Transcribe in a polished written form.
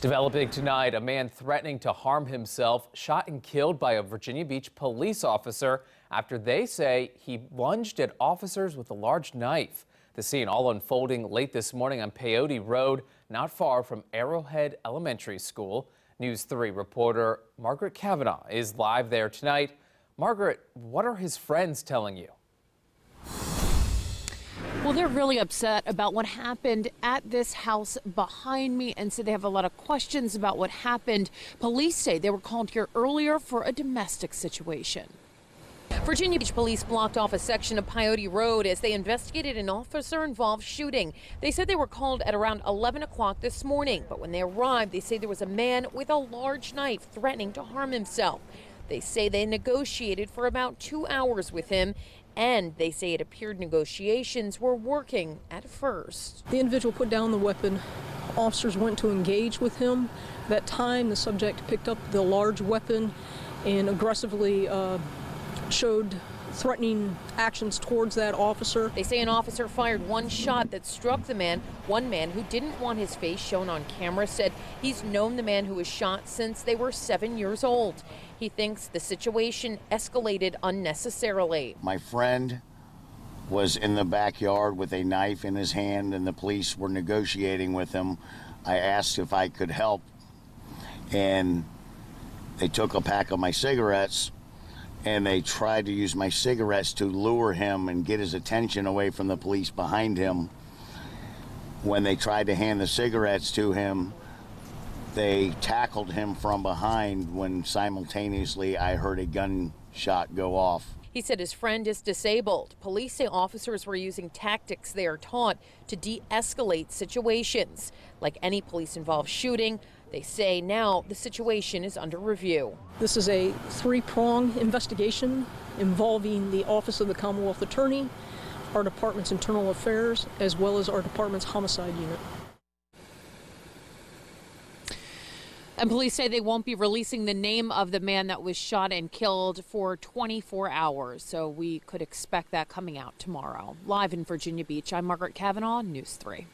Developing tonight, a man threatening to harm himself shot and killed by a Virginia Beach police officer after they say he lunged at officers with a large knife. The scene all unfolding late this morning on Peyote Road, not far from Arrowhead Elementary School. News 3 reporter Margaret Kavanaugh is live there tonight. Margaret, what are his friends telling you? Well, they're really upset about what happened at this house behind me and said they have a lot of questions about what happened. Police say they were called here earlier for a domestic situation. Virginia Beach police blocked off a section of Peyote Road as they investigated an officer-involved shooting. They said they were called at around 11 o'clock this morning, but when they arrived, they say there was a man with a large knife threatening to harm himself. They say they negotiated for about 2 hours with him, and they say it appeared negotiations were working at first. The individual put down the weapon. Officers went to engage with him. That time, the subject picked up the large weapon and aggressively showed threatening actions towards that officer. They say an officer fired one shot that struck the man. One man who didn't want his face shown on camera said he's known the man who was shot since they were 7 years old. He thinks the situation escalated unnecessarily. My friend was in the backyard with a knife in his hand and the police were negotiating with him. I asked if I could help and they took a pack of my cigarettes and they tried to use my cigarettes to lure him and get his attention away from the police behind him. When they tried to hand the cigarettes to him, they tackled him from behind when simultaneously I heard a gunshot go off. He said his friend is disabled. Police say officers were using tactics they are taught to de-escalate situations. Like any police-involved shooting, they say now the situation is under review. This is a three-pronged investigation involving the Office of the Commonwealth Attorney, our department's internal affairs, as well as our department's homicide unit. And police say they won't be releasing the name of the man that was shot and killed for 24 hours. So we could expect that coming out tomorrow. Live in Virginia Beach, I'm Margaret Kavanaugh, News 3.